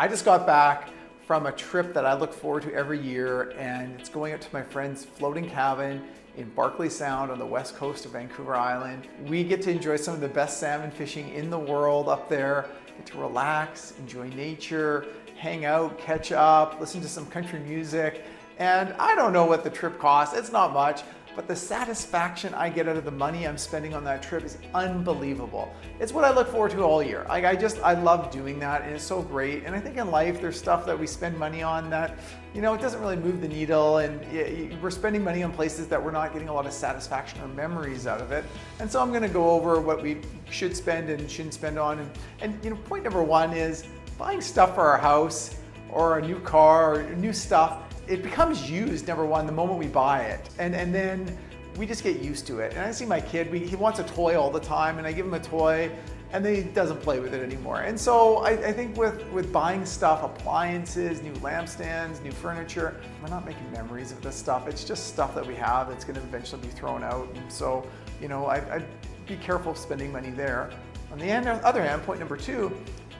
I just got back from a trip that I look forward to every year, and it's going out to my friend's floating cabin in Barkley Sound on the west coast of Vancouver Island. We get to enjoy some of the best salmon fishing in the world up there, get to relax, enjoy nature, hang out, catch up, listen to some country music. And I don't know what the trip costs, it's not much, but the satisfaction I get out of the money I'm spending on that trip is unbelievable. It's what I look forward to all year. I love doing that, and it's so great. And I think in life there's stuff that we spend money on that, it doesn't really move the needle, and we're spending money on places that we're not getting a lot of satisfaction or memories out of it. And so I'm gonna go over what we should spend and shouldn't spend on. And point number one is buying stuff for our house or a new car or new stuff. It becomes used, number one, the moment we buy it. And then we just get used to it. And I see my kid, he wants a toy all the time, and I give him a toy, and then he doesn't play with it anymore. And so I think with buying stuff, appliances, new lampstands, new furniture, we're not making memories of this stuff. It's just stuff that we have that's gonna eventually be thrown out. And so, I'd be careful of spending money there. On the other hand, point number two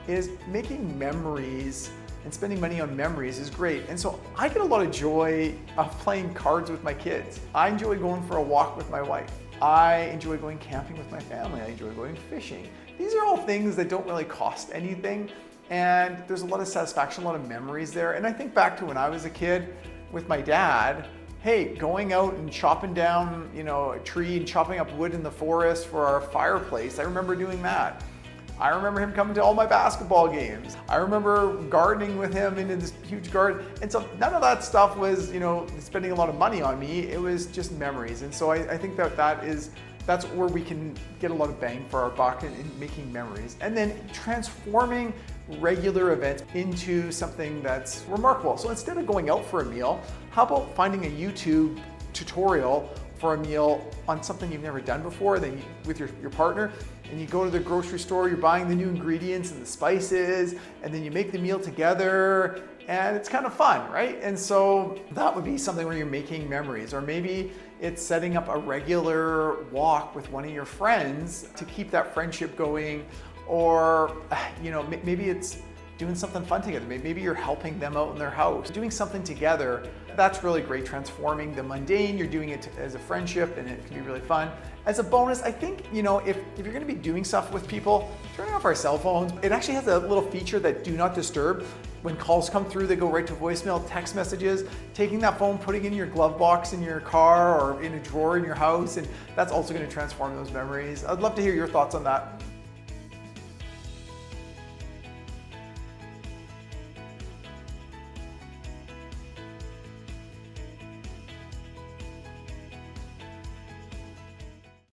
is making memories. And spending money on memories is great. And so I get a lot of joy of playing cards with my kids. I enjoy going for a walk with my wife. I enjoy going camping with my family. I enjoy going fishing. These are all things that don't really cost anything. And there's a lot of satisfaction, a lot of memories there. And I think back to when I was a kid with my dad, hey, going out and chopping down, a tree and chopping up wood in the forest for our fireplace. I remember doing that. I remember him coming to all my basketball games. I remember gardening with him in this huge garden. And so none of that stuff was, spending a lot of money on me. It was just memories. And so I think that's where we can get a lot of bang for our buck in making memories. And then transforming regular events into something that's remarkable. So instead of going out for a meal, how about finding a YouTube tutorial for a meal on something you've never done before, then with your partner, and you go to the grocery store, you're buying the new ingredients and the spices, and then you make the meal together, and it's kind of fun, right? And so that would be something where you're making memories. Or maybe it's setting up a regular walk with one of your friends to keep that friendship going. Or maybe it's doing something fun together. Maybe you're helping them out in their house, doing something together. That's really great, transforming the mundane. You're doing it as a friendship, and it can be really fun. As a bonus, I think, if you're gonna be doing stuff with people, turning off our cell phones. It actually has a little feature that do not disturb. When calls come through, they go right to voicemail, text messages, taking that phone, putting it in your glove box in your car or in a drawer in your house, and that's also gonna transform those memories. I'd love to hear your thoughts on that.